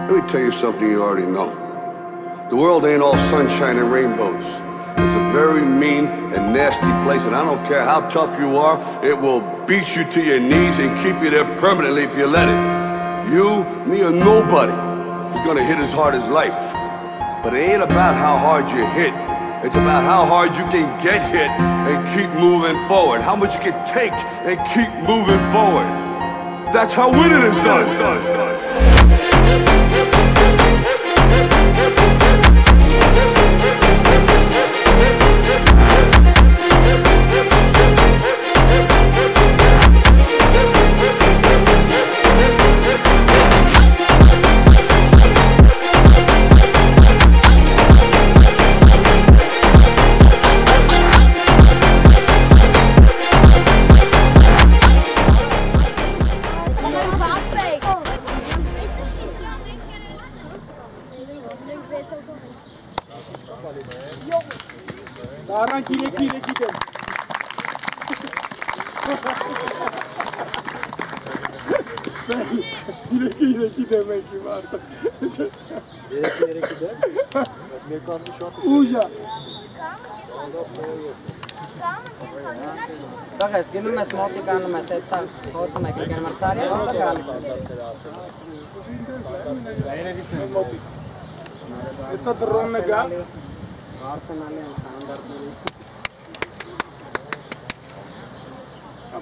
Let me tell you something you already know. The world ain't all sunshine and rainbows. It's a very mean and nasty place, and I don't care how tough you are, it will beat you to your knees and keep you there permanently if you let it. You, me, or nobody is gonna hit as hard as life. But it ain't about how hard you hit. It's about how hard you can get hit and keep moving forward. How much you can take and keep moving forward. That's how winning is done. Daran kile gidelim. Kile gidemek gibi artık. Yere gider. Resmi kalmış şu an. Uja. Bak eskinin mesmoti kanı mesetsa olsa mekiken marçari olsa kanı. Essa drone ga.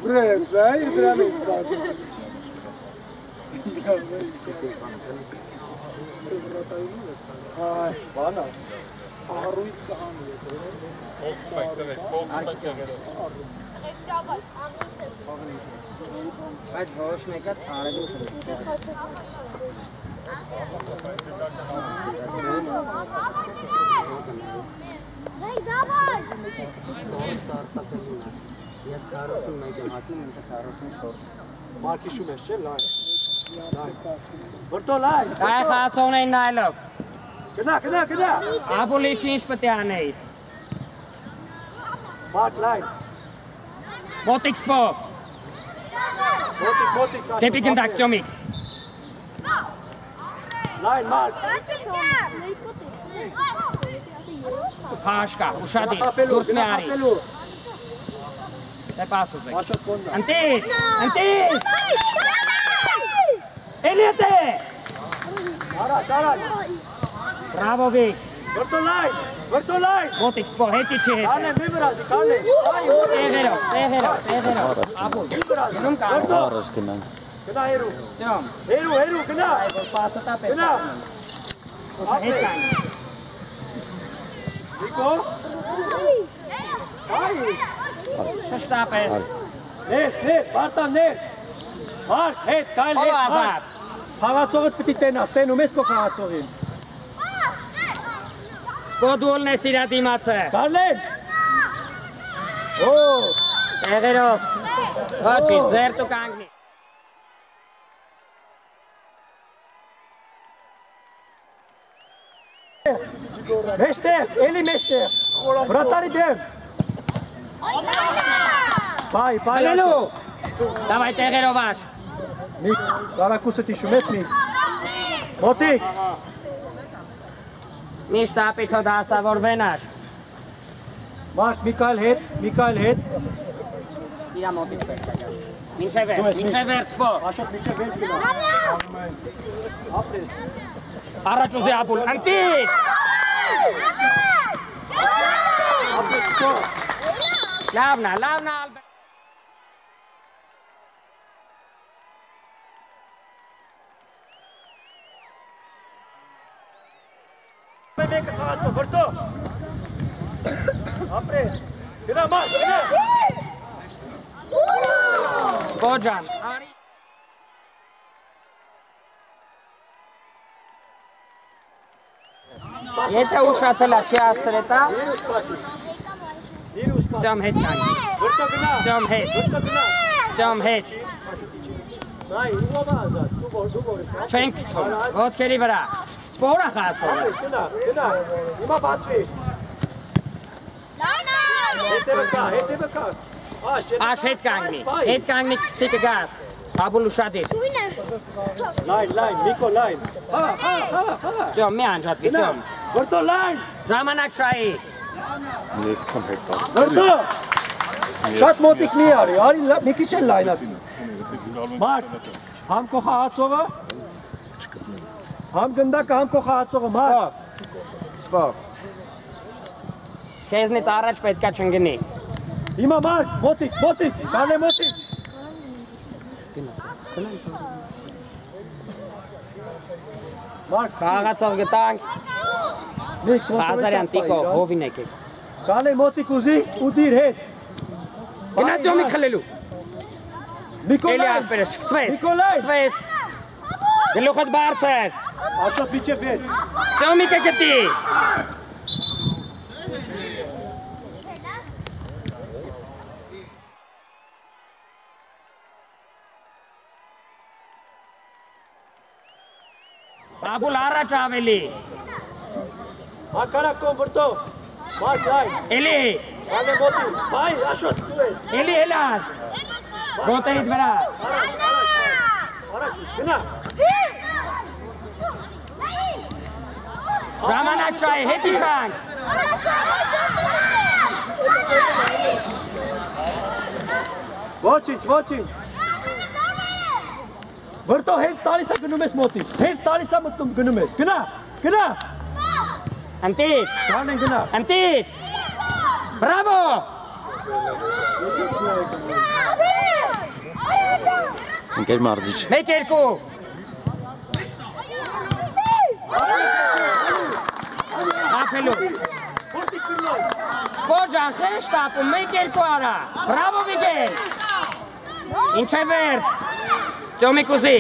Buraya say, drone ispazı. Ay, bana. Arruis kahamıyor. Baş hoş mekat ağrıdı uçuyor. Hey, davay! Yes, karosun mekan hakim ente karosun shorts. Marki şu meşçe lan. Vurto lan. Hij gaat zo in Nijlof. Kıda. Abolitie inspecteur. Mark lan. Botikspo. Botik. Tepikin tak Tomik. Lan Mark. Haška, ušadi, kurs me ari. Ne pasu se. Anti! Eliete! Çara. Bravo Vik. Vurto lan. Botikspo, hetiče. Kane mi biraz kane. Tehero. Abul. Zum ka. Kıda Heru. Zum. Heru kıda. Ai bol pasa ta pe. Kıda. Usa hetan. Niko. Ay. Şasta pes. Nes, Bartan nes. Mark, het, geil, Olo het. azad. Խաղացողդ պիտի տենաս, տենում ես քո խաղացողին։ Սպոդուլ նես իրա դիմացը։ Կարլեն։ Օ, Տեղերով։ Ոչինչ, ձեր դու կանգնի։ մեջտեղ, էլի մեջտեղ։ Վրատարի դեմ։ Բայ։ Հլելու։ Դավայ տեղերով աշ։ Մի կարակուսը տիշում ես մի։ Մոտիկ։ Միշտ ապիթո դասավորվեն աշ։ Մարկ, Միկայել հետ։ Իրա մոտից պետք է գա։ Մինչև վերջ բո։ Աշոտ մինչև վերջ գնա։ Ապրես։ Առաջ ուզի ապուլ, անտի։ Ապրես քո։ Լավնա ալբե։ Մեկը խաղացող, վրտո։ Ապրես։ Գնա Մարկ, գնա։ Սպոջան, արի։ Եթե ուշացել է, չի ասցրեցա։ Ձյամ հետ կանի։ Վրտո գնա։ Ձյամ հետ։ Վրտո գնա։ Ձյամ հետ։ Նայ, ով ազատ, դու որ։ Չենք գցում, ոտքերի վրա։ Սպորա խացող։ Գնա։ Հիմա բացվի։ Լանա! Հետևը կա։ Աշ հետ կանգնի, ցիկը գազ։ Աբուլ ուշադիր։ Դույնը։ Լայն, Նիկո, լայն։ Ծյոմ, մի անջատվի, ծյոմ։ Վրտո, լայն։ Ժամանակ շայի։ Վրտո։ Շատ մոտիկ մի արի, մի քիչ էլ լայնաց։ Մարկ, համ կոխահացողը։ Համ գնդակը, համ կոխահացողը, մարկ։ Սպով։ Քեզնից առաջ պետքա չընգնի։ Հիմա մարկ, մոտիկ, գալե մոտիկ։ Մարկ, Խաղացող գտանք։ Խազարյան տիկո, հովին եկեք։ գալե մոտիկ ուզի ու դիր հետ։ Գնա ծյոմի խլելու։ Էլի Նիկոլայ, աղբերը, շկցվես։ Նիկոլայ։ Շկցվես։ Գլուխդ բարձր։ Աշոտ վիճև հետ։ Ծյոմի կգտի։ Բաբուլ առաջ ավելի։ Հակարակոն վրտո, մարկ լայն, Էլի, գալե մոտիկ, բայ, աշոտ դու ես։ էլի հելար։ Գոտեիդ վրա։ Առաջ, գնա։ Ժամանակ շայի, հետի շանք։ Ոչինչ։ Վրտո հենց տալիս է գնում ես մոտիկ, հենց տալիս է մտնում գնում ես, գնա։ Ընտիր, Գանեն գնա։ ընտիր։ Բրավո։ Ընկեր մարզիչ։ 1-2։ Ապելու։ Սպոջան, խեշտ ապում, 1-2 արա։ Բրավո Վիգել։ Ինչ է վերջ։ Ծյոմիկ ուզի։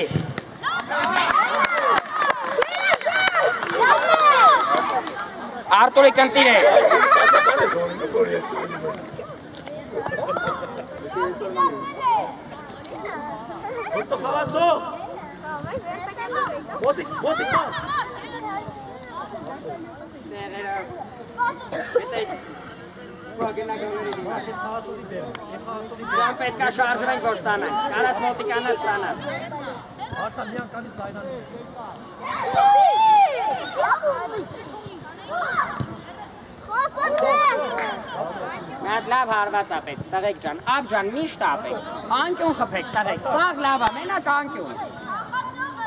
Արտուրիկ ընտիր է։ Վրտո խաղացող։ Մոտիկ մար։ Դրան պետքա շարժվենք որ ստանանք, կարաս մոտիկանա ստանաս։ Հարցա մի անգամից լայնանում։ Մի հատ լավ հարված ապեք, տղեկ ջան, ապ ջան, միշտ ապեք, անկյուն խփեք, տղեկ, սաղ լավ է, մենակ անկյուն։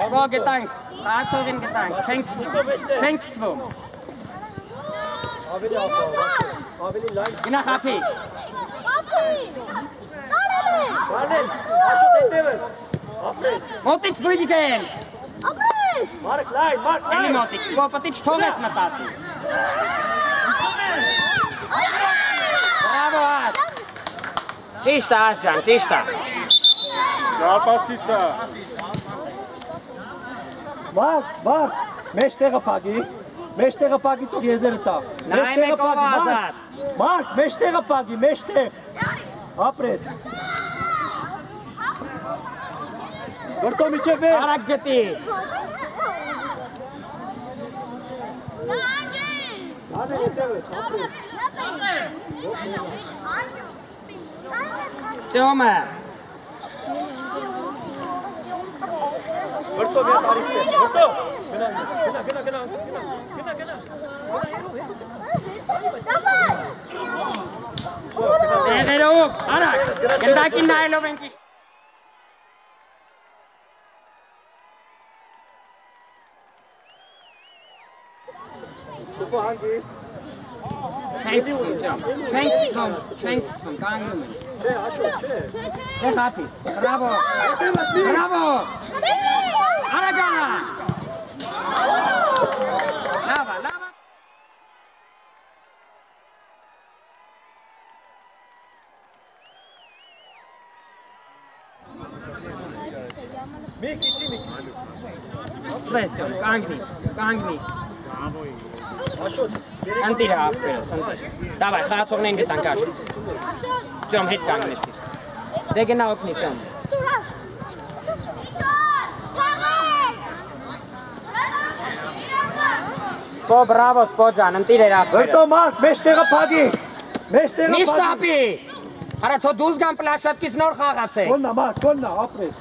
Սպո գտանք, խացողին գտանք, չենք կծվում։ Ավելի լայն։ Գնա խափի։ Գանեն, աշոտ հետևը։ Ապրես։ Մոտիկ Վիգել։ Մարկ լայն։ Էլի մոտիկ, սպո պտի չթողես մտածի։ Բրավո աշ։ Ճիշտ է աշ ջան, ճիշտ է։ Ապասիցա։ Մարկ, մեջտեղը պագի թող եզերը տա։ Նայում եք ով ազատ։ Մարկ, մեջտեղը պագի, մեջտեղ։ Ապրես։ Վրտո միջև վեր։ Արագ գտի։ Գանեն հետևը, ապրես։ Ծյոմը։ Վրտո մի հատ արիստե, վրտո։ Տեղերով, արագ, գնդակին նայելով ենք իշ։ Չենք ծվում, կանգնում ենք։ Չէ, աշոտ, չէ։ Դե խապի, բրավո, բրավո, արագանա։ Լավա, լավա։ Մի քիչ։ Սվես ծյոմ, կանգնի։ Աշոտ, Ընտիր է աղբերս, ընտիր։ Դավայ, խացողնեն գտանք աշոտ։ Ծյոմ, հետ կանգնեցիր։ Դե գնա օգնի, ծյոմ։ Սպո, բրավո, սպո ջան, ընտիր էր աղբերս։ վրտո մարկ, մեջտեղը պագի։ Միշտ ապի։ Արա թո դուզ գան պլաշատկից նոր խաղաց է։ Կոննա, մարկ, կոննա, ապրես։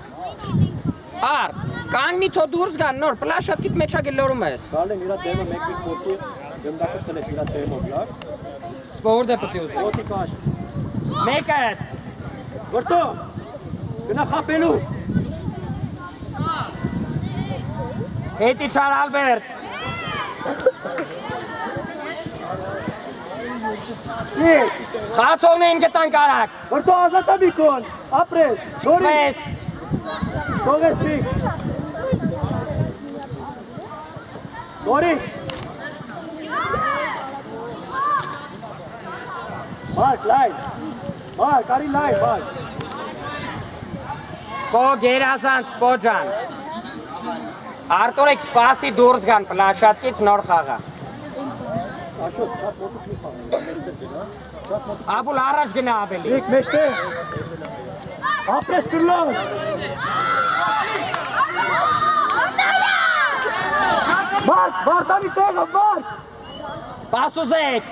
Ար, կանգնի թո դուրս գան նոր, պլաշատքիտ մեջա գլորում ես։ Գալեն իրա դեմը մեկ-մեկ փորձի, գնդակը տնես իրա դեմով, լավ։ Սպորտ է պտի ուզում։ Ոտի կաշ։ Մեկը հետ։ Վրտո, գնա խապելու։ Հետի չար Ալբերտ։ Ճիշտ։ Խացողներին գտան կարակ։ Վրտո ազատա միկոն, ապրես, չորի։ Սվես։ Թողես պիկ։ Նորից։ Մարկ, լայ։ Մարկ, արի լայ, մարկ։ Սպո գերազան, սպո ջան։ Արտուրեք սպասի դուրս գան պլաշատքից նոր խաղա։ Աշոտ, շատ մոտուք մի խաղը։ Աբուլ առաջ գնա ավելի։ Եկ մեջտե։ Ապրես կրլոն։ Մարկ, Մարտանի տեղը, մարկ։ Պաս ուզեք։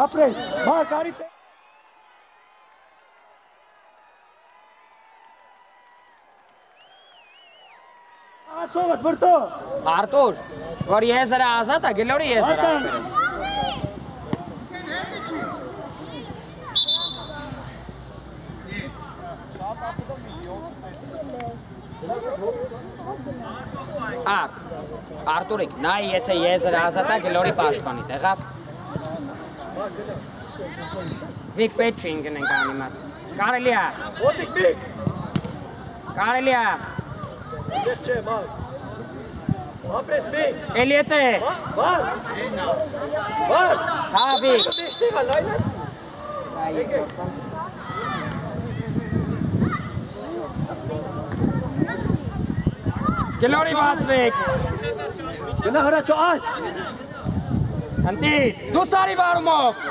Ապրես, մարկ, արի տեղը։ Ացողըտ, վրտո։ Արտուր, որ եզրը ազատ է, գլորի եզրը ախպերես։ Արտուրիկ, նայ եթե եզրը ազատ է, գլորի պաշտպանի, տեղավ։ Վիկ պետ չի ինգնենք անիմաստ։ Կարելի է։ Ոտիկ միք։ Կարելի է։ Ես չէ, մարկ։ Ապրես միք։ Էլ եթե։ Մարկ։ Մարկ։ Հա, Վիկ։ Մեջտեղը, լայնաց։ Գլորի բացվեք։ Գնա հրաչո աչ։ Ընտիր, դու սարի վարումով։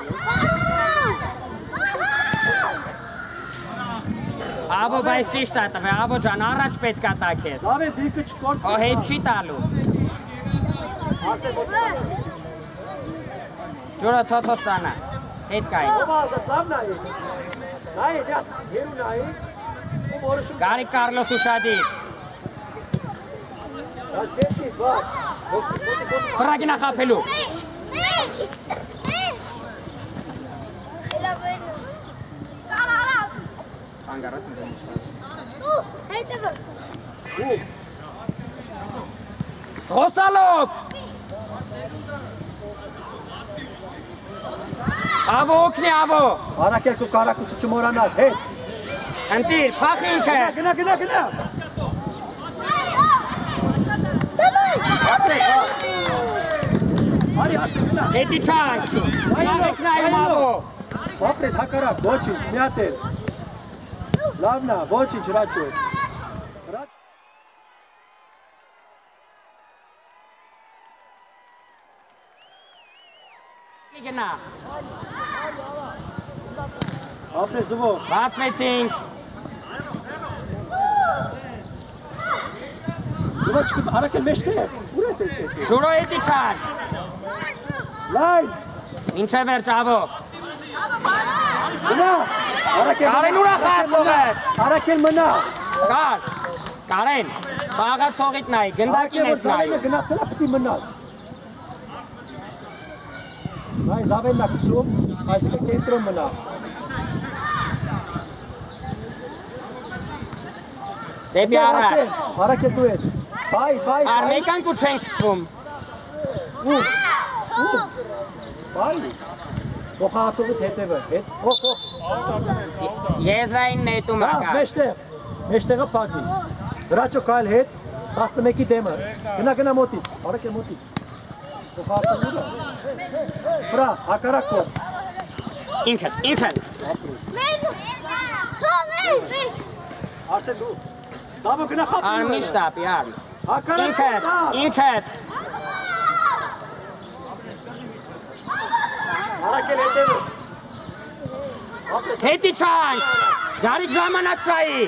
Ավո, բայց ճիշտ է տվե, ավո ջան, առաջ պետք է տակես։ Լավ է դիրկը չկորց։ Ո հետ չի տալու։ Ջուրը թոթո ստանա, հետ կայի։ Ով ազատ, լավ նայի։ Նայի, դյատ, հերու նայի։ Ում որոշում։ Գարիկ Կարլոս ուշադիր։ Բայց կեստի, վար։ Ֆրագինա խապելու։ Անգարած եմ Խոսալով։ Ավո օգնի, ավո։ Արակերք ու կարակուսը չմորանաս, հետ։ Ընտիր, պախ ինքը։ Գնա։ Արի հասը գնա։ Հետի չանք։ Աղեք նայում ավո։ Ապրես հակարակ, ոչինչ, միատ էլ։ Լավնա, ոչինչ, հրաչու է։ Գնա։ Ապրես զվով։ Բացվեցինք։ Դուվա չկուտ, արակ էլ մեջտ է, ուր ես է։ Ջուրո հետի չանք։ Լայն, Ինչ է վերջ ավո։ գնա, արակ էլ Կարեն ուրա խացող է։ Արակ էլ մնա։ Կարեն, խաղացողիտ նայի, գնդակին ես նայում։ Գնացելա պտի մնաս։ Նայ զավելն է կծում, այսիկը կենտրոն մնա։ Դեպի առաջ։ Արակ էլ դու ես։ Բայ։ Արմեկանք ու չենք կծվում։ Բայ։ Ոխացողիտ հետևը, ոխ։ Եզրային նետում Հա, ակա։ մեջտեղը պագի։ Հրաչո կայլ հետ, 11-ի դեմը։ Գնա մոտիտ, արակ է մոտիտ։ Ոխացողիտ։ Վրա, հակարակ կոր։ Ինքդ։ Արսեն դու։ Դավո գնա խապի։ Արմի շտապի, արմ։ Հակարակ Ինքդ։ Արակ էլ հետևը։ Հետի չանք։ Գարիկ ժամանակ շայի։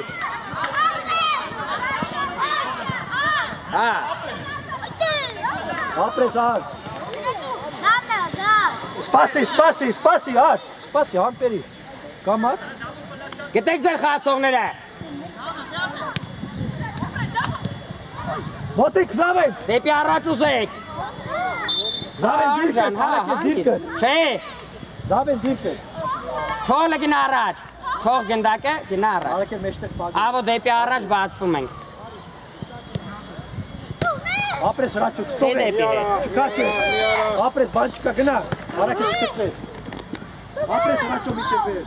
Հա։ Ապրես ար։ Սպասի, ար։ Սպասի, համպերի։ Կամակ։ Գտեք ձեր խացողները։ Մոտիկ Զավեն։ Դեպի առաջ ուզեք։ Զավեն դիրքը, հարակել դիրքը։ Չէ։ Զավեն դիրքը։ Թողը գնա առաջ։ Թող գնդակը գնա առաջ։ Հարակել մեջտեղ բաղի։ Ավո դեպի առաջ բացվում ենք։ Ապրես ռաչուկ, ստով ես, չկաս ես, ապրես բան չկա գնա, հարակել չկտվես, ապրես ռաչու միջև վեր։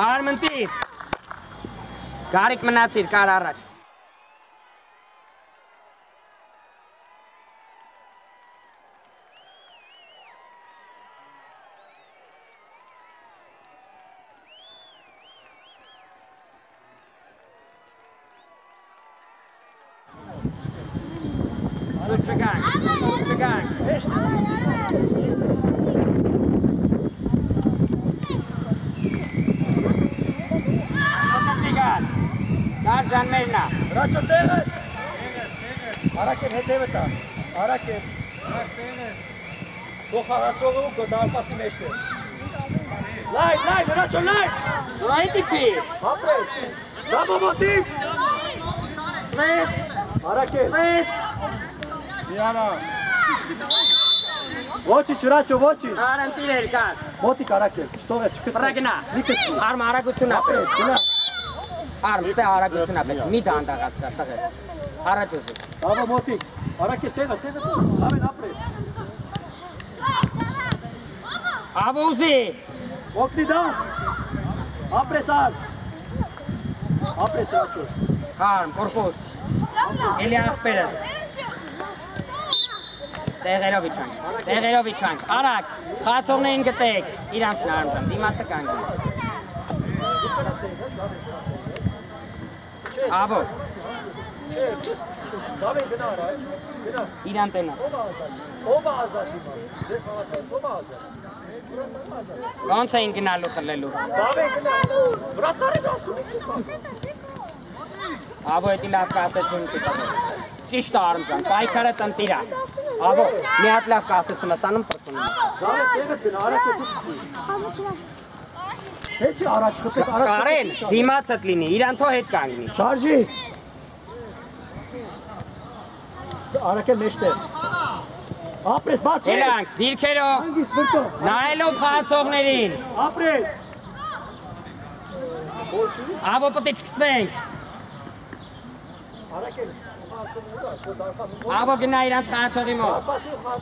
Արմնտիր, գարիք մնացիր, կար առաջ։ Չգանք, չգանք։ Չմտնգան, դար ճան մերնա։ Ռաչո տեղը։ Հարակել հետևը տա, հարակել։ Դու խաղացողը ու գդարպասի մեջտեղ։ Լայ, ռաչո, լայ։ Դու այդի չի։ Ապրես, դաբո մոտիկ։ Մեզ, Հարակել։ մեզ։ Ոչիչ, ռաչո, ոչիչ։ Արմնտիր կար։ Մոտիկ հարակել, չտող ես, չկտվես։ Պրա գնա, արմ հարագություն ապրես, Գնա։ արմ ստե հարագություն ապրես, մի դանդաղացրա, տղես, առաջ ուզի։ Դաբո մոտիկ, հարակել տեղը, Զավեն ապրես։ Ավո ուզի, Օգնի դա, ապրես արս, ապրես ռաչո։ հարմ, կորպոս, էլի աղպերս, տեղերով իչանք, արակ, խացողներին գտեք, իրանցն արմժան, դիմացը կանգնի։ Ավո, Զավեն գնա արա, գնա։ իրան տենաս, Ով ազատ հիմա, դեր խաղացած, ով ազատ։ ոնց էին գնալու խլելու։ Զավեն գնա, վրատարի դասում ինչ ես ասում։ Ավո էտի լավ կասեցում չի տղես, ճիշտ արմժան, պայքարը տնտիրա, ավո, մի հատ լավ կասեցում ես անում պրծունում։ Զավեն տեղը գնա, արակ է դուքցի։ Հետ չի առաջ, կպես առաջ։ Կարեն, դիմացըտ լինի, իրան թո հետ կանգնի։ Շարժի։ Արակ է մեջտեղ։ Ապրես, բաց է։ Երանք, դիրքերով, Անգիս վրտո։ նայելով խաղացողներին, Ապրես։ ավո պտի չկծվենք, Արակ է։ ավո գնա իրանց խաղացողի մոտ,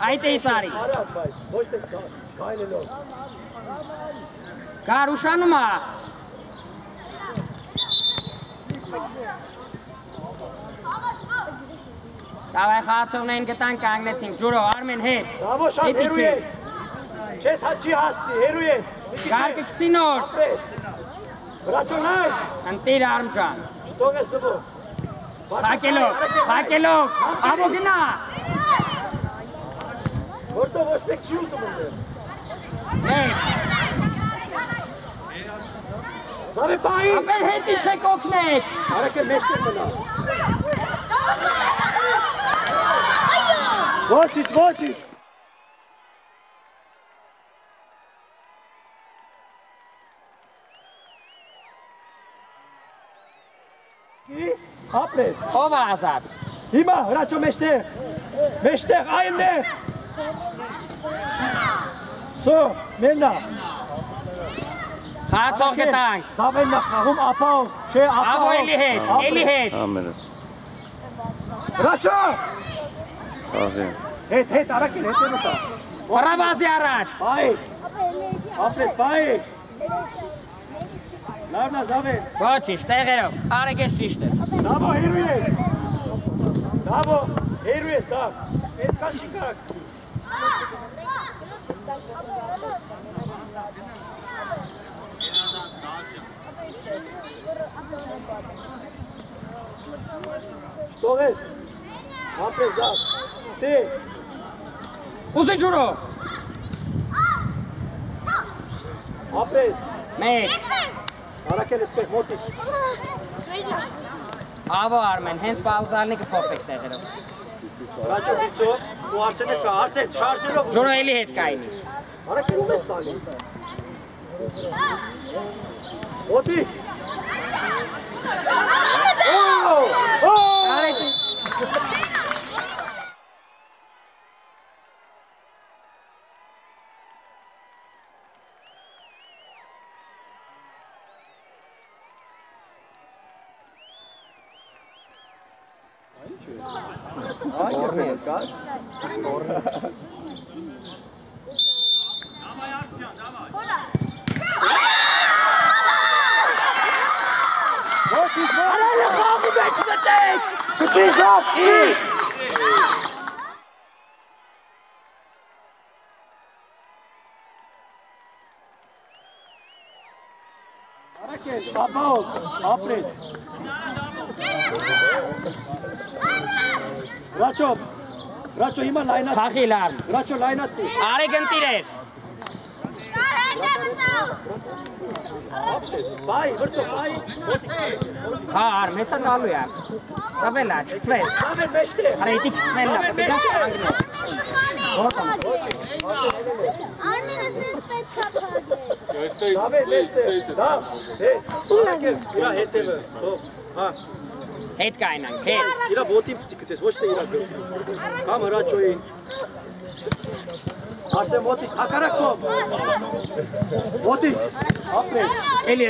այդ էի ծարի, Արակ բայց, ոչ թե կայլելով։ կար ուշանում ա, Տավայ խաղացողներին գտան կանգնեցինք, ջուրո, արմեն հետ, Բավո շատ Դեպի հերու չի։ ես։ Չես հաչի հասնի, հերու ես։ գարկը կծի նոր, Ապրես։ Վրաչոնայ, ընտիր արմջան, թող ես զբո։ հակելով, ավո գնա, Որտո ոչ մեկ չի ուտում ընդեր։ հետ, Զավե պայի։ ապեր հետի չեք օգնեք, Արակ է մեջտեղ մնաս։ Ոչիչ, ոչիչ։ Ապրես։ ով ա ազատ, Հիմա հրաչո մեջտեղ։ Մեջտեղ, այնտեղ։ Սո, մեննա։ խաղացող գտանք, Զավենն է խաղում ապահով, չէ ապահով։ ավո էլի հետ, Ամերս, Հրաչո։ աղի, Հետ, արակել, հետ է մտա։ վրավազի առաջ, Բայ, ապրես, բայ։ Լավնա Զավեն։ ոչիշ, տեղերով, արեք ես ճիշտ է, Դավո, հերու ես։ Դավո, հերու ես, դավ։ Հետ կան չի կարակ։ Շտող ես։ Ապրես, դավ։ Ծի։ ուզի ջուրո, Ապրես։ մեկ, Արակել էստեղ մոտիկ։ ավո արմեն, հենց պաուզալնի կփոխվեք տեղերով, Հրաչո դիցով, ու Արսենը կա, Արսեն, շարժերով։ ջուրո էլի հետ կայնի, Արակել ում ես տալի։ Մոտիկ։ արեք, Սպորն է կա։ Արալը խաղի մեջ մտեք։ Կտիժակ։ Արակել, ապաոս, ապրես։ Ռաչո հիմա լայնացի։ Խաղի լավ։ Ռաչո լայնացի։ Արեք ընտիրեր։ Բայ, վրտո, բայ։ Հա, արմեսա տալու է։ Տավելա, չկցվել։ Սավեր մեջտե։ Հարայտի կցվելն է, պետք է անգնել։ Արմինը սենց պետք է փակել։ Սավեր մեջտե։ Լավ, Արակել, իրա հետևը, թող, հա։ Հետ կայնանք, հետ։ Իրա ոտին պիտի կծես, ոչ թե իրա գլխին։ Կամ հրաչոյին։ Ասեմ ոտի, հակարակով։ Ոտի, ապրես։ Էլի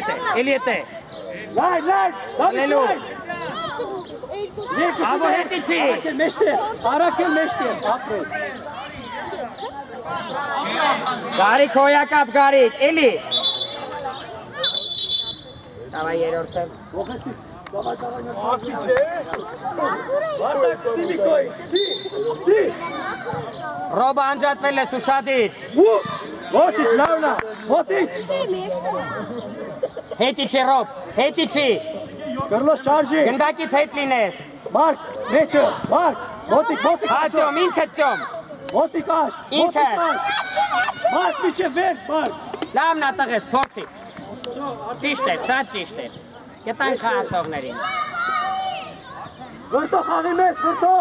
եթե։ Լայն, Լելու։ Երկու Աբո հետի չի։ Արակել մեջտե, ապրես։ Գարիկ հոյակապ գարիկ, էլի։ Տավա երորդը։ Ողեցի, ասի չէ։ Վարտակ ծիմիկոյի, չի։ Ռոբը անջատվել ես ուշադիր։ Ոչից, լավնա, ոտի։ Հետի չի Ռոբ, հետի չի։ Գրլոս շարժի։ Գնդակից հետ լինես։ Մարկ, մեջը, մարկ, ոտիկ, Հատյոմ, ինքդ տյոմ։ ոտիկ աշ, Ինքը։ Մարկ, միչև վերջ, մարկ։ Լավն ատղես, փոցի։ Ճիշտ է, շատ ճիշտ է։ Գտանք խաղացողներին։ Վրտո խաղի մեջ, վրտո։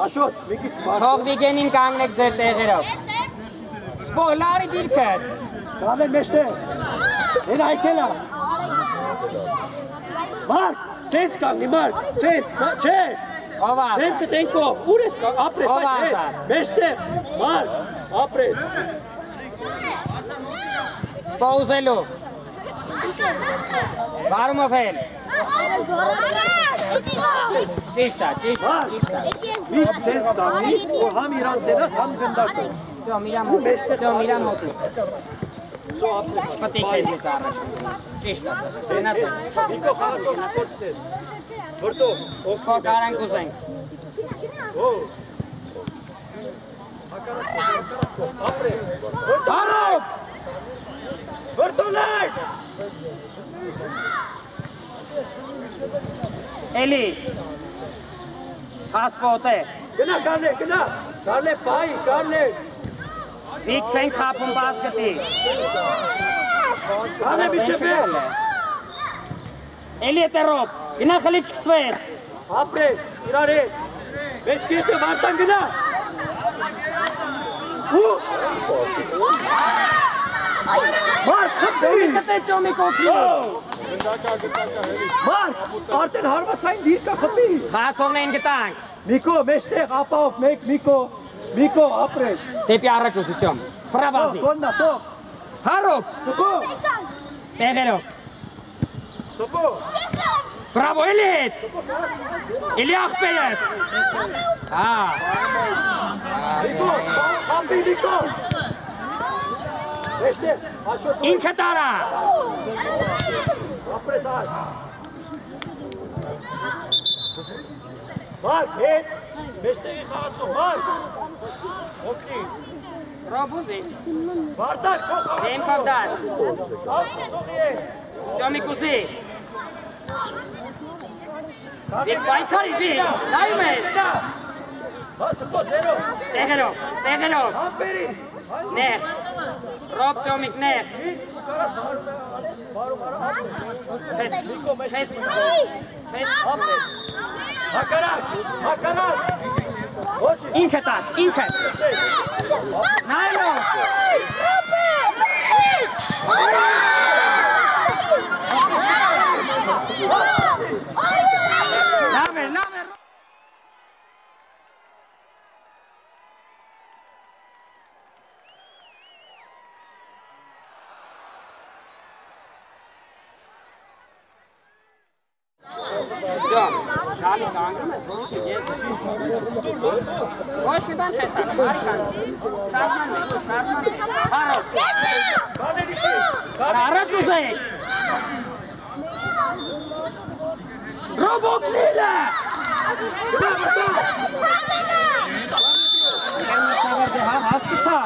Աշոտ, մի քիչ մարկ։ Թող Վիգենին կանգնեք ձեր տեղերով։ Սպող, լարի դիրքդ։ Գանել մեջտե։ Են այքելա։ Մարկ, սենց կանգնի, մարկ, սենց, չէ։ Ով ասա։ Դեմքը տենքով, ուր ես ապրես, Ով բայց ասա։ մեջտե, մարկ, ապրես։ Սպողուզելու։ Վարումով հել։ Ճիշտ է։ Միշտ սենց կանգնի, որ համ իրան տենաս, համ գնդակը։ Տյոմ իրան մոտի։ Չպտիկ հետից առաջ։ Ճիշտ է։ Սենատ է։ Նիկո խաղացող կոչտես։ Վրտո, Սպող կարանք ուզենք։ ապրես։ Հարով! Վրտո լայք! Էլի։ Հասպոտ է։ Գնա, գնա, գալե պայի, գալե։ Վիկ չենք խապում բաց գտի։ Գալե միչև վեր։ Էլի եթե Ռոբ, գնա խլի չկցվես։ Ապրես, իրար է։ Մեջ կետը վարտան գնա։ Մարկ, խպտեի։ Կտե ճոմի կոքրի։ Մարկ, արդեն հարվածային դիրկա խպի։ Խաղացողներին գտանք։ Միկո, մեջտեղ, ապահով, մեկ, Միկո, ապրես։ Դեպի առաջ ուսություն։ Ֆրավազի։ Գոննա, թող։ Հարոբ, Սպո, տեղերով։ սպո։ Բրավո, էլի հետ։ Էլի աղբերս։ Հա։ Միկո, ամբի Միկո։ Մեջտեղ, աշոտ։ Ինքը տարա։ Ապրես այ։ Մարկ, հետ, մեջտեղի խաղացող, Մարկ։ Օգնի, Ռոբուզի։ վարտակ, քո խաղացող։ Դեմքով դաշ։ Աղցողի է։ Ճոմիկուզի։ Վիկ պայքարի վիկ, նայում ես։ Սպո, զերո։ Տեղերով։ Ամբերի։ Նեղ։ Ռոբ ճոմիկ նեղ։ Չես։ Հակարակ, ոչի։ Ինքը տաշ, ինքը։ Նայլով։ Ալի կանգնում ես, ես ոչ մի բան չես անում, արի կանգնում։ Շարժման մեկ, հարոտ։ Առաջ ուզեք։ Ռոբոկլիլը։ Հասկացա։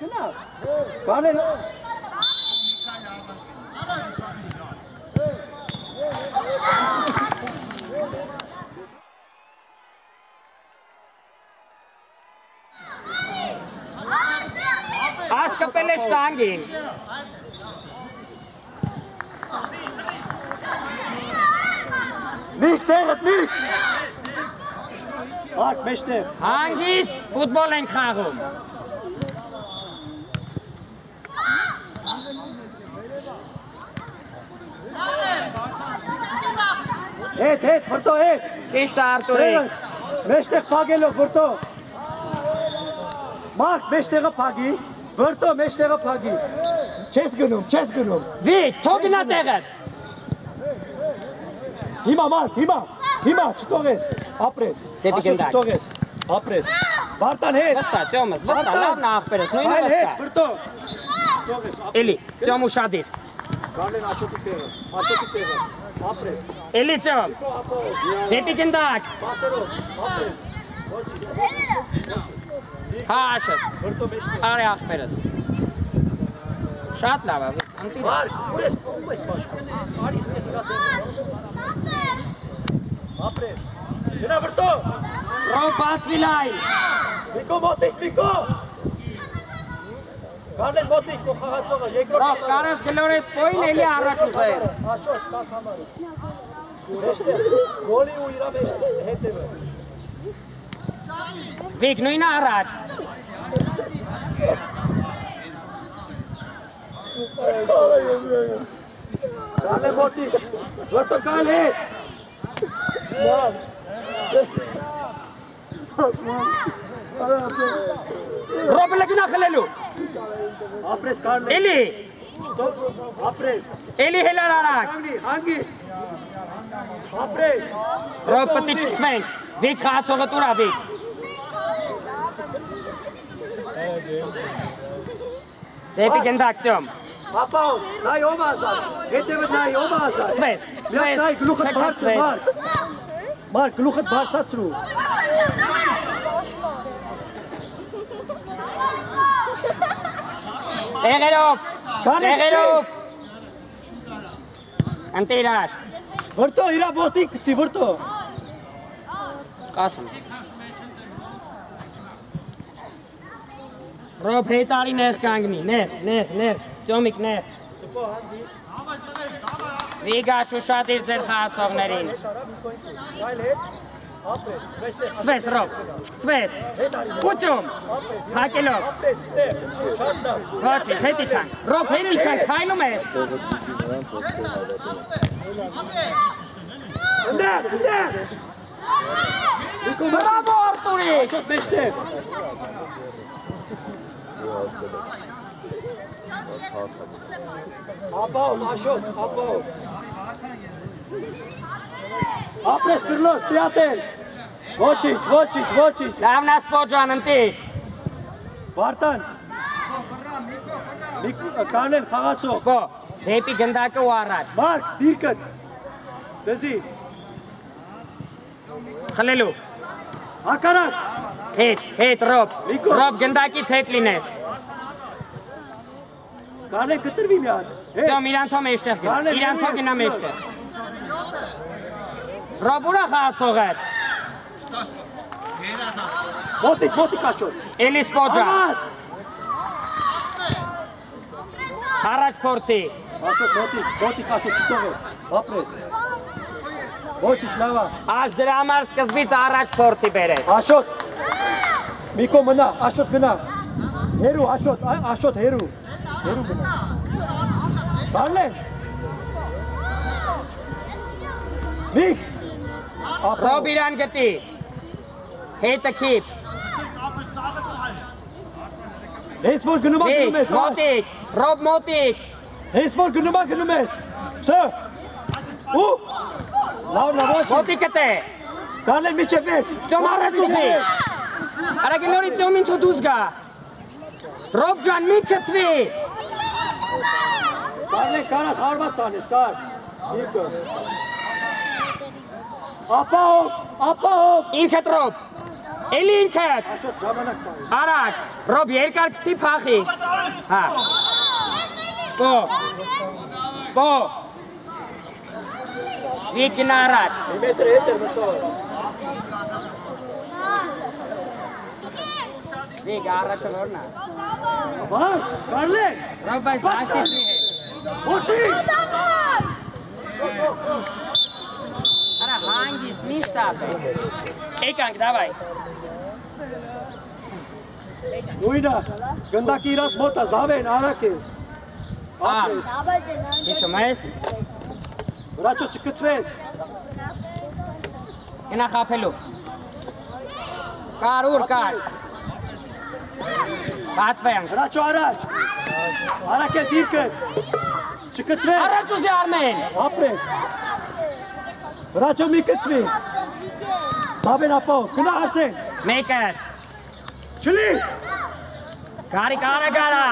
Գնա։ Կանեն Աշկպել է շտանգին։ Միք տեղդ միք։ Արկ մեջտեղ։ Հանգիստ ֆուտբոլ ենք խաղում։ Հետ, վրտո, հետ։ Ճիշտ է Արտուրի։ Մեջտեղ փագելով վրտո։ Մարկ մեջտեղը փագի, վրտո մեջտեղը փագի։ Չես գնում։ Վիկ, թող գնա տեղդ։ Հիմա Մարկ, հիմա չթողես, ապրես։ Դեպի գնդակ։ Չթողես, ապրես։ Վարտան հետ։ Վստահ, ծյոմս, վստահ, լավն է աղբերս, նույնը Այլ հետ, վստահ։ վրտո։ Էլի, ծյոմ ուշադիր։ Գարլեն աչոտի տեղը, ապրես։ Էլի ծյոմ։ Դեպի գնդակ։ Բասերով, ապրես։ Հա աշս, Վրտո մեջտեղ։ արի աղբերս։ Շատ լավ է, ընտիր։ Մարկ, ուր ես պաշտպան։ Արի ստեղ իրա տեղը։ Ապրես։ Գնա վրտո։ Ռոբ բացվի լայն։ Միկո մոտիկ, Միկո։ Գարլեն մոտիկ, քո խաղացողը, երկրորդ։ Ռոբ, կարես գլորես պոյին, էլի առաջ ուզես։ Աշոտ, 10 համարը։ Մեջտեղ, գոլի ու իրա մեջտեղ, հետևը։ Վիկ, նույնը առաջ։ Գարլեն մոտիկ, վրտո կալ հետ։ Ռոբը լգնա խլելու։ Ապրես Գարլեն։ Էլի, Ապրես։ էլի հելար արակ։ Հանգիստ։ Ապրես։ Ռոբ պտի չկցվենք։ Վիկ խաղացողը տուրա վիկ։ Դեպի գնդակ ծյոմ։ Ապաու, նայ ով ասած, հետևը նայ ով ասած։ Ծվես, Նայ գլուխդ բարձր, Մարկ, գլուխդ բարձացրու։ Տեղերով։ Ընտիրաշ։ Վրտո, իրա ոտիկ կցի, վրտո։ Կասում։ Ռոբ հետարի նեղ կանգնի, նեղ, ծյոմիկ նեղ։ Վիգաշ ուշադիր ձեր խաղացողներին։ Չկցվես, Ռոբ, չկցվես։ Կուծում, հակելով։ Ոչի, հետի չանք, Ռոբ, հետի չանք, քայլում ես։ Նեղ։ Բրավո, Արտուրի։ Աշոտ մեջտեղ։ Ապաու, Աշոտ, ապաու։ Ապրես կրլոս, պիատել։ Ոչիչ։ Լավն ասպոջան, ընտիր։ Վարտան։ Կանեն խաղացող։ Սպո, դեպի գնդակը ու առաջ։ Մարկ, դիրկըտ։ Դզի։ Խլելու։ Հակարակ։ Հետ, Ռոբ։ Ռոբ գնդակից հետ լինես։ Կանեն կտրվի մի հատ։ Ծյոմ, իրան թո մեջտեղ գնա, իրան թո գնա մեջտեղ։ Ռոբ ուրա խաղացողը։ Մոտիկ Աշոտ։ Էլի սպոջան։ Առաջ փորձի։ Աշոտ, մոտիկ Աշոտ, չտողես, ապրես։ Ոչիչ, լավա։ Աշ դրա համար սկզբից առաջ փորձի բերես։ Աշոտ, Միկո մնա, Աշոտ գնա։ Հերու, Աշոտ, հերու գնա։ Բարլեն։ Միք։ Ռոբ իրան գտի։ Հետը քիպ։ Ես որ գնում ես։ Մոտիկ, Ռոբ մոտիկ։ Հենց որ գնում ես։ Սա։ Ու։ Լավ, ոչ։ Մոտիկը տե։ Կանել միջև ես։ Ծոմ առաջ ուզի։ Արագ նորի ծոմ ինձ ու դուզ գա։ Ռոբ ջան մի քծվի։ Կանել կարաս հարված անես, կար։ Իքը։ Ապահով։ Ինքդ Ռոբ։ Էլի ինքդ։ Աշոտ ժամանակ կար։ Արագ, Ռոբ երկար գցի փախի։ Հա։ Սպո։ Վիտ գնա առաջ։ Մետր հետ էր մծով։ Վիգ առաջը որն է։ Բար, կարլեք։ Ռոբ այս բաշտիսի հետ։ Ոտի։ Արա հանգիստ մի շտապ է։ Եկանք, դավայ։ Նույնը, գնդակի իրաց մոտա, զավեն, արակ է։ Ապրես։ Հիշում ես։ Վրաչո չկծվես։ Ենա խապելու։ Կար, ուր կար։ Բացվենք։ Վրաչո առաջ։ Արակ է դիրկը։ Չկծվես։ Առաջ ուզի Արմեն։ Ապրես։ Վրաչո մի կծվի։ Զավեն ապով, գնա ասեն։ Մեկը։ Չլի։ Կարի կարա։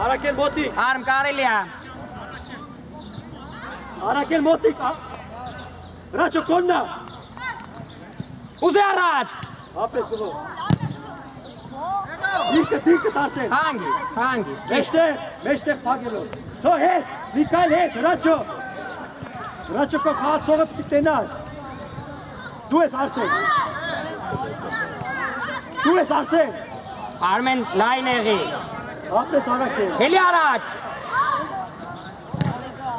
Արակել մոտիկ, Արմ կարելի է։ արակել մոտիկ, վրաչո կոննա։ Ուզի առաջ։ Ապրես ուղով։ Դիրկը տարսեն։ Հանգիստ։ Մեջտեղ պագելով։ Սո հետ, Միկայլ հետ, վրաչո։ Վրաչո կո խաղացողը պտի տենաս։ Դու ես Արսեն։ Արմեն լայն եղի։ Ապրես արակել։ Հելի առաջ։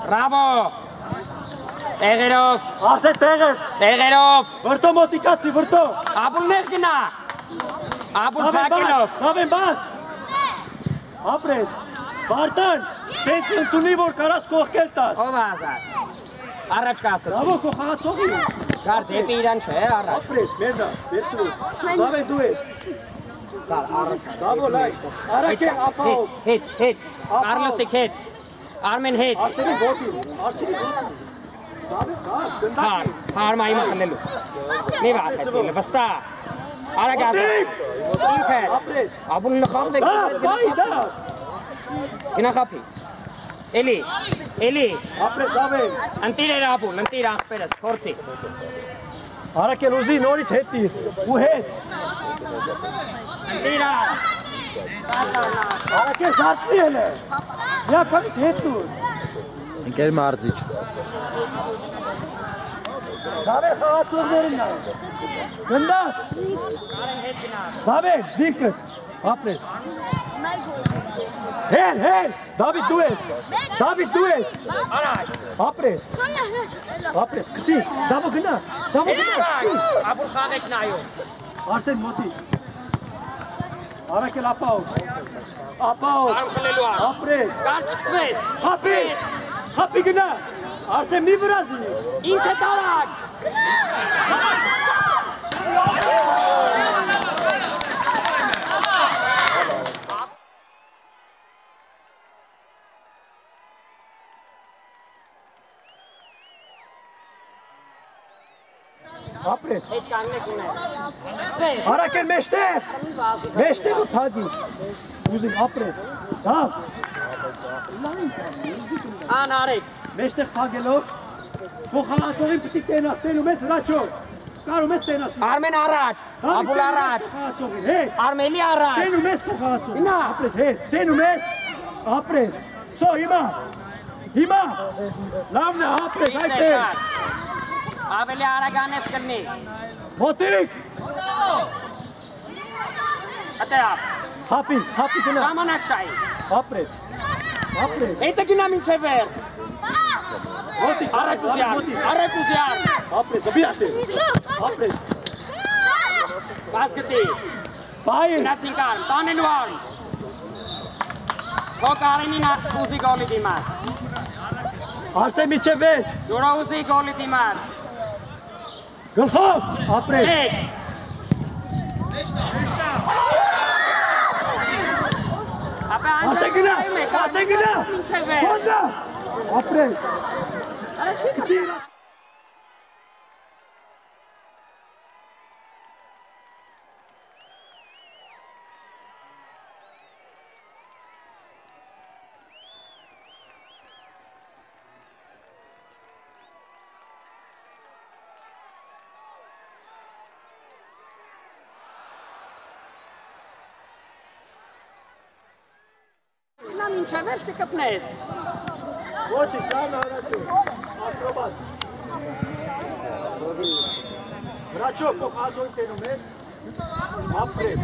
Բրավո։ Տեղերով։ Ասե տեղը, Տեղերով։ վրտո մոտիկացի, վրտո։ Աբուլներ գնա։ Աբուլ փակելով։ Սավեն բաց։ Ապրես, Վարտան, տենց ընդունի, որ կարաս կողքել տաս։ Ով ազատ։ Առաջ կասեցի։ Բրավո, կո խաղացողի։ Կար դեպի իրան չէ, առաջ։ Ապրես, մերդա, վերցրու։ Սավեն դու ես։ Կար առաջ։ Բրավո, լայ։ Արակել, ապահով։ Հետ։ Կարլոսիկ հետ։ Արմեն հետ։ Արսենի ոտի։ Սավեն, գնդակի։ Հարմա իմը խնելու։ Մի վախեցիլ, վստա։ Արագ ազատ։ Ինքդ։ Ապրես։ Աբուլ նխաղվեք։ դա։ Գնա խապի։ Էլի։ Ապրես, Սավեն։ Ընտիր Աբուլ, ընտիր աղբերս, փորձի։ Արակել ուզի նորից հետի, ու հետ։ Ընտիր Արակել զարդվի էլ է։ Միակամից հետ դուր։ Ընկեր մարզիչ։ Զավեն խաղացողներն է։ Գնդա։ Զավեն, դիրկը, ապրես։ Հել, Դավիթ դու ես։ Ապրես։ Կծի, դավո գնա, կծի։ Աբուլ խաղեք նայում։ Արսեն մոտի։ Արակել ապահով։ Արմ խնելու արմ։ Ապրես։ Կար չկծվես։ Խապի գնա։ Արսեն մի վրազի։ Ինքդ արագ։ Ապրես։ Հետ կանգնեք ունես։ Արակել մեջտեղ ու թագի։ Ուզին ապրես։ Դա։ Անարեք։ Մեջտեղ թագելով, քո խաղացողին պիտի տենաս, տենում ես վրաչով։ Կարում ես տենաս։ Արմեն առաջ։ Աբուլ առաջ։ Խաղացողին, հետ։ Արմելի առաջ։ Տենում ես քո խաղացողին։ Գնա։ Ապրես, հետ, տենում ես։ Ապրես։ Սո, հիմա։ Լավն է, ապրես, այդտեղ։ Ավելի արագանես կրնի։ Մոտիկ։ Ատեա։ Խապի գնա։ Ժամանակ շայի։ Ապրես։ Հետը գնա մինչև վեր։ Մոտիկ, Առաջ ուզի արմ։ Ապրես, բիատե։ Ապրես։ Բաց գտի։ Բայ։ Գնացինք արմ, տանելու արմ։ Քո կարենին ուզի գոլի դիմաց։ Արսեն միջև վեր։ Ջուրո ուզի գոլի դիմաց։ Գլխով, ապրես։ Հետ։ Ասեգնա, ասեգնա, կոնდა, ապրես, կծիրա։ Նա մինչև վերջ կկպնես։ Ոչի, կան հարաչով, ակրոբատ։ Հրաչով փոխազոյ տենում ես, ապրես,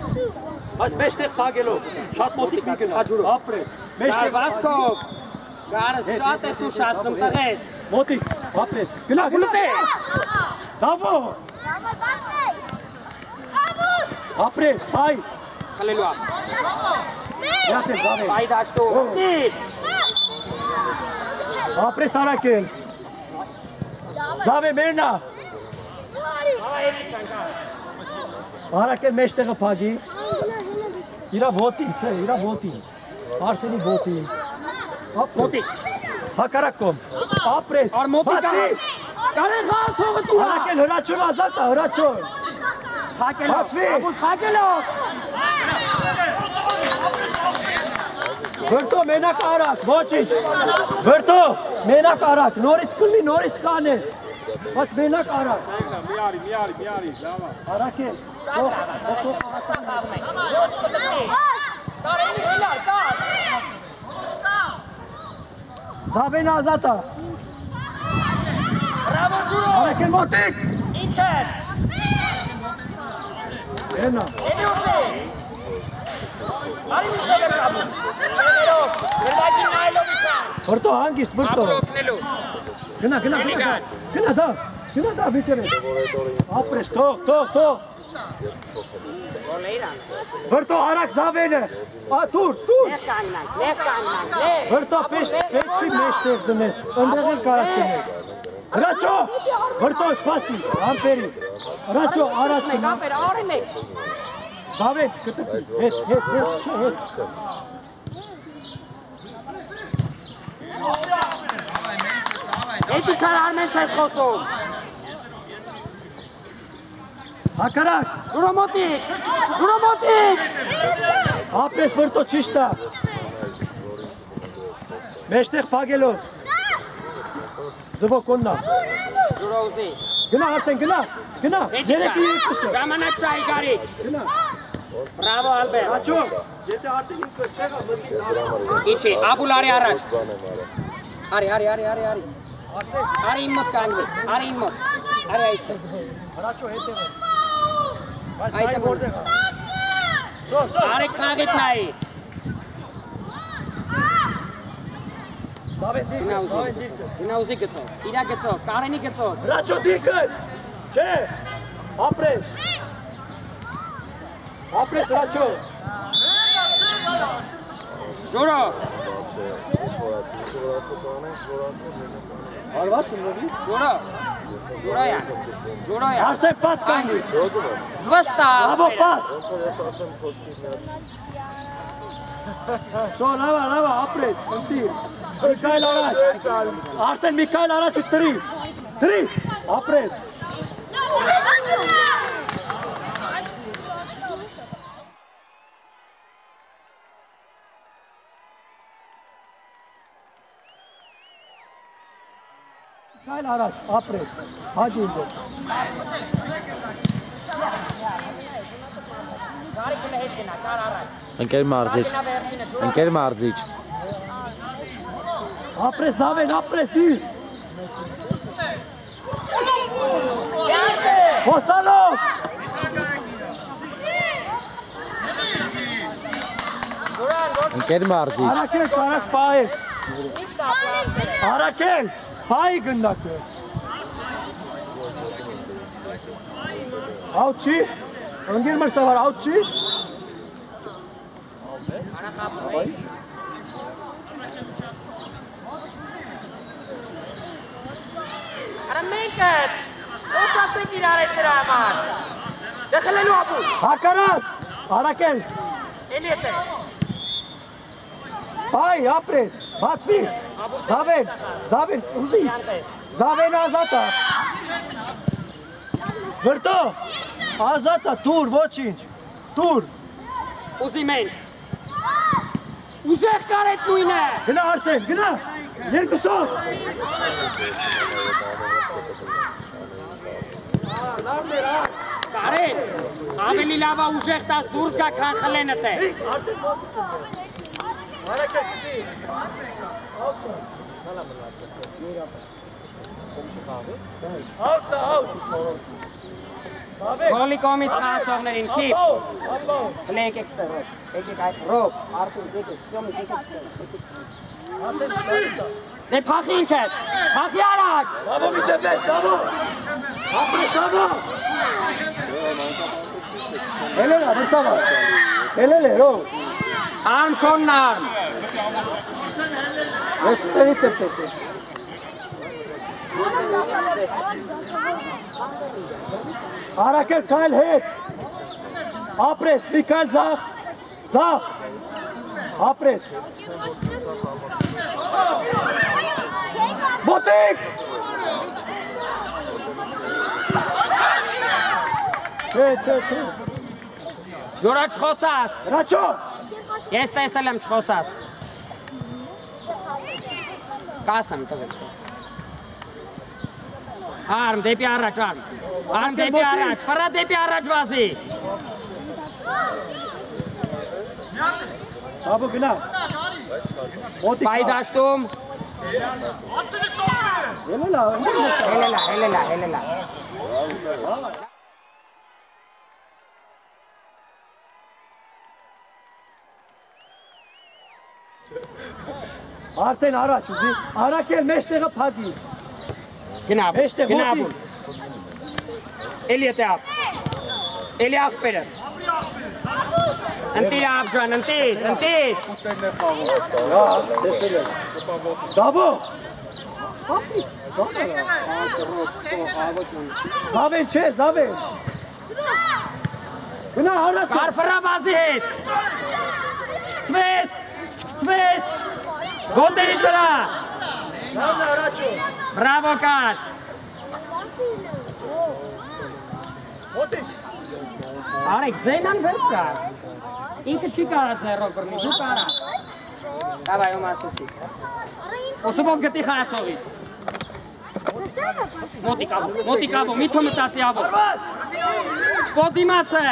բայց մեջտեղ պագելով, շատ մոտիկ մի գնա, ապրես, մեջտեղ Վասկով, գարս շատ ես ուշացնում տղես։ մոտիկ, ապրես, գնա, գնա, դավո, ապրես, պայ, Խլելու ա։ յասեր, զավեր, Բայ դաշտու, նիտ։ ապրես արակել, զավե մերնա, արակել մեջտեղը պագի, իրա ոտին, թե, իրա ոտին, Արսենի ոտին, Մոտիկ, հակարակում, ապրես, բացի, կարեն խաղացողը տուրա։ արակել հրաչոր ազատ է, հրաչոր, Փակելով, բացվի, ագուլ փակելով։ վրտո մենակ արակ, ոչիչ, վրտո, մենակ արակ, նորից կլի, նորից կանե, բայց մենակ արակ, Միարի, լավա։ արակել, Կարենի հելար, կար։ զավեն ազատ է, Բրավո ջուրո, արակել մոտիկ, ինք է։ մենա, Էլի ուզի։ Արի մինչև է բրավո։ Ներով, ներվակին նայելով իքան։ վրտո հանգիստ, վրտո, Ապրոքնելու։ գնա, գնա դա վիճեր է, ապրես, թող, Գոլե իրան։ վրտո արակ զավենը, տուր, Նեղ կանինանք։ վրտո պետքի մեջտեղ դնես, ընդեղ էլ կարաս դնես, հրաչո, վրտո սպասի, ամպերի, հրաչո, արած Մեկ ապեր, արի մեկ։ Զավեն, կտպի, հետ, Էդի չար արմեն չես խոսում։ հակարակ, Ջուրոմոտիկ։ ապրես վրտո ճիշտ է, մեջտեղ պագելով, զվոկոննա, Ջուրո ուզի։ գնա Արսեն, գնա, երեկի երկուսը, Ժամանակ շահի գարիկ։ գնա, Բրավո ալբեր։ հրաչո, եթե արդեն ինքս տեղը մտի նարը, Իչի, աբուլ արի առաջ։ Արի։ Արի իմ մոտ կանգնի, արի իմ մոտ։ Արի այստեղ։ հրաչո հետև է, բայց Այդ նայ որտեղ է, սոս, Արի խաղիտ նայի։ զավեն դիրքը, Գնա ուզի գծով, իրա գծով, կարենի գծով։ հրաչո դիրքը, չէ, ապրես հրաչո, Ջուրո։ արված ընվովի, Ջուրոյա։ Արսեն պատ կանգնի, Վստահ։ աբո պատ, շո լավա, ապրես, ընտիր, Միքայել առաջ, Արսեն Միքայել առաջ ու տրի, ապրես, Միքայել առաջ, ապրես, հաջի ինձ, Գարիկը հետ գնա, կար առաջ։ Ընկեր մարզիչ, ապրես զավեն, ապրես դիր, հոսալով, ընկեր մարզիչ, Արակել կարաս պահես, Արակել, պահի գնդակը, Out չի, ընգեր մր սավար, out չի, Արա մենք էտ, ոսացեք իրար էտ դրա համար, դեխելելու ապու, հակարակ, Արակել, էլի էտ է, Այ, ապրես, բացվի, Զավեն, ուզի, Զավեն ազատա, վրտո, ազատա, տուր, ոչինչ, տուր, ուզի մենք, ուժեղ կար էտ նույն է, գնա Արսեն, գնա, երկուսով, կարեն, ավելի լավա ուժեղ տաս դուրս գա կան խլենըտ է, Գոլի կոմից խաղացողներին քիպ, հլենք էքստերով, եկեք այդ ռոբ, արդուր, եկեք, ծոմից եկեք դե պախի ինքդ, պախի արակ, Դավո միչև վեզ, Դավո, ապրես Դավո, Հելելա, վրսավա, Հելել է, ռով, արմ կոնն արմ, ես տերից եմ տեսել, Արակել կայլ հետ, ապրես, մի կայլ ձախ, ապրես, մոտիկ, չէ, ջորա չխոսաս, հրաչո, ես տեսել եմ չխոսաս, կասեմ տվեք, արմ դեպի առաջ, արմ դեպի առաջ, վրա դեպի առաջ վազի, Դավո գնա, մոտիկ, պայդաշտում, հելելա, Արսեն առաջ ուզի, արակել մեջ տեղը պագի, գնա Մեջտեղ բուն, էլի էտ է ապ, էլի աղպերս, ընտիր ապ ժան, ընտիր, տեսել եմ, Դավո, Զավեն չէ, Զավեն, գնա առաջ, կարվրա վազի հետ, չկծվես, գոտերից վրա, բրավո կար, արեք, ձենան վեց կար, ինքը չի կարա ձերով բրնի, դու կարա, դավայում ասեցի, ոսուբով գտի խայացողի, մոտիկավո, միթո մտացի ավո, սպոտ դիմաց է,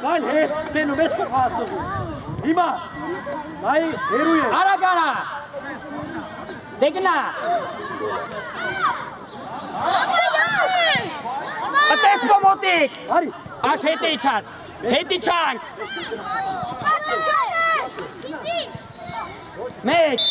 Կայլ հետ, տենում ես կողացողում, հիմա, նայի հերու է, Արագարա, դեգնա, ատես պոմոտիկ, աշ հետի չան, մեկ,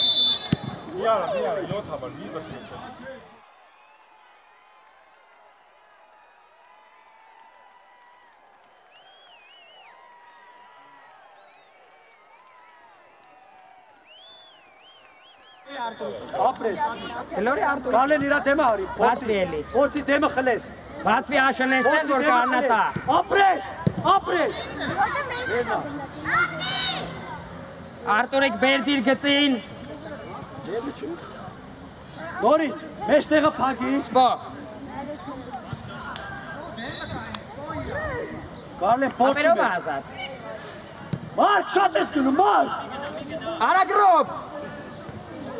ապրես, Լորի արդուր, կալեն իրա դեմը հարի, բացվի էլի, փորձի դեմը խլես, բացվի աշնեսներ, որ կանատա, ապրես, արդուրեք բերդիր գծին, նորից, մեջ տեղը պագի, սպո, կալեն փորձի ապերով մեզ, ազատ, մարդ շատ ես գնում, մարդ, արագրոբ,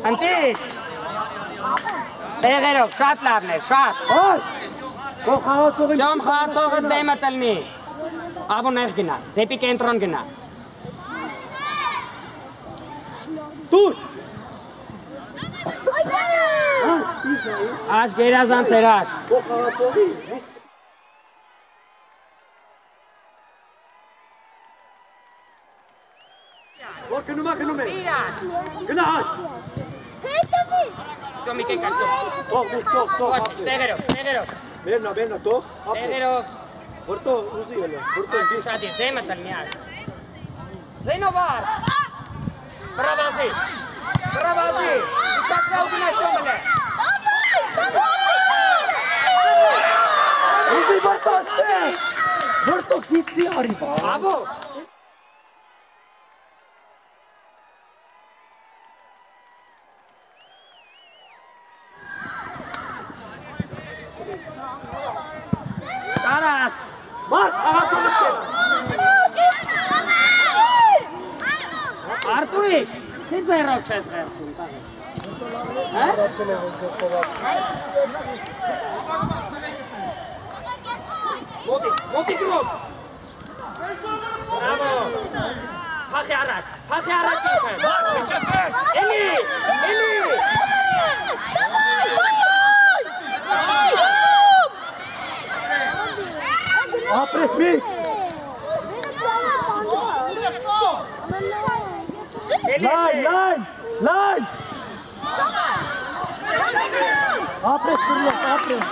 ընտիր, տեղերով, շատ լավն է, շատ, մարդ, կողացողին, Ճոմ խաղացողը դեմը տլնի, ավո նեղ գնա, դեպի կենտրոն գնա, դուր, աշ գերազանց էր աշ, կողացողի, որ գնում է, գնա հաշ, Ճոմիկ են կար ճոմ, թող, տեղերով, բերնա, թող, տեղերով, վրտո ուզի ելը, վրտո դիս, շատ է, դեմը տլնի աշ, զենովար, բրավազի, իչակնավ գնա ճոմն է, Բաստե։ Որտո գիծի արի բա։ Աբո։ Կարաս։ Մարդ աղացողը կերա։ Արտուրի, թե ձերով չես վերցում, հա? Մոտիկ ռոբ։ Բրավո։ Փախի առաջ ինքը։ Էլի։ Ապրես մի։ Լայն։ Ապրես բրլոք, ապրես։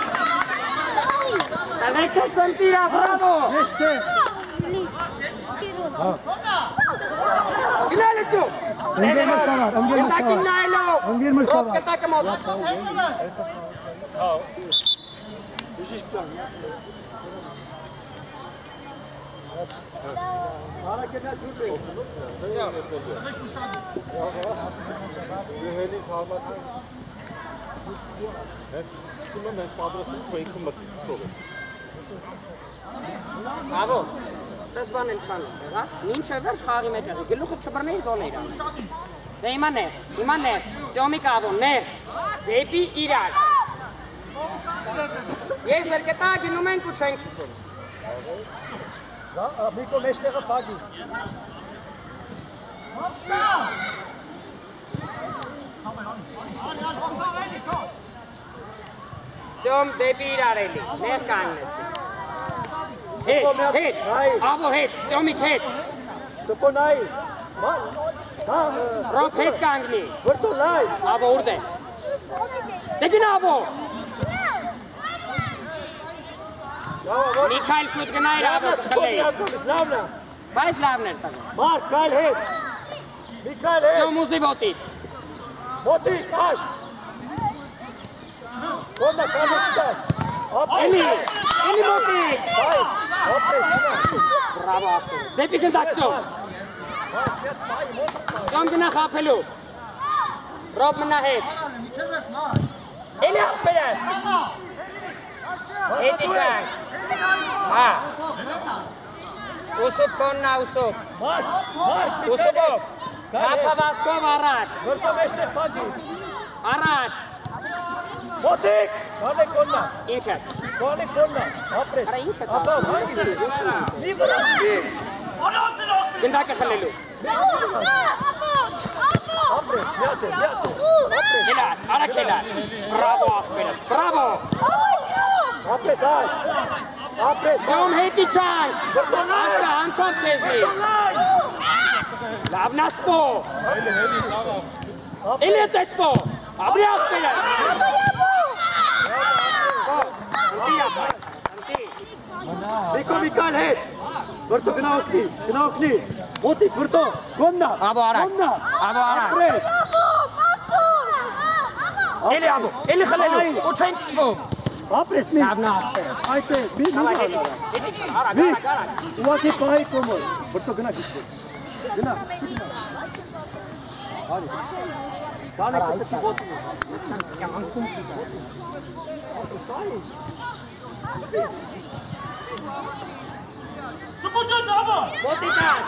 Տղեկը սնպիրա, բրավո։ Ես չէ։ Գնալի դու։ Ընգեր մրսավար։ Գտակին նայելով։ Ընգեր մրսավար։ Ռոբ գտակը մոտ։ Հարակենա ջուտ է։ Աբո, տես բան էլ չանես, հա? Մինչև վերջ խաղի մեջ եղի, գլուխը չբռնեի գոներ ան։ Դե հիմա ներ, ծյոմիկ աբո, ներ, դեպի իրար։ Ես երկետա գինում ենք ու չենք ծվում։ Միկո մեջտեղը պագի։ Ծյոմ դեպի իրար էլի, ներ կաննեցի։ Հետ, աբո հետ, ծյոմիկ հետ։ Սպո նայի։ Ռոբ հետ կանգնի։ Որտո լայ։ Աբո ուրդ է։ Դե գնա աբո։ Միքայլ շուտ գնայր աբո խլեի։ Լավնա։ Բայց լավն էր տղաս։ Մարդ կայլ հետ։ Միքայլ հետ։ Ծյոմ ուզի ոտիտ։ Մոտիկ, աշ։ Կոնდა կալոչտաս։ Էլի մոտիկ։ Ապրես գնա։ Բրավո ափտես։ Դեպի գնդակ ծյոմ։ Ծյոմ գնա խապելու։ Ռոբ մնա հետ։ Էլի աղբերես։ Հետի չանք։ Հա։ Ուսուպ կոննա ուսուպ։ Մարդ։ Ուսուպով։ Կապավասկով առաջ։ Որտո մեջտեղ պագի։ Առաջ։ Մոտիկ։ Կանը կոննա։ Ինքս։ Կանը կոննա։ Ապրես։ Արա ինքը Ապա տա։ մի վրացի։ Գնդակը խլելու։ Ապրես, միատ է։ Հելար, արակ հելար։ Բրավո աղբերս, բրավո։ Ապրես աշ։ Ապրես։ Ծյոմ հետի չանք։ Աշկա անցավ կեզնի։ Լավնա սպո։ Էլի է տեսպո։ Աբրի աղբերս։ Միկո Միկայել հետ։ Որտո գնա օգնի։ Մոտիկ որտո։ Գոննա։ Աբո արակ։ Աբո արակ։ Ապրես։ Էլի աբո, էլի խլելու։ Ու չենք ծվում։ Ապրես մի։ Լավնա աղբերս։ Այդպես, մի Արակ։ ուղակի պահի կոմոր։ Որտո գնա գիցվի։ Գնա։ Արի։ Կանը կտի ոտի։ Սպուջան դավա։ Ոտիկաշ։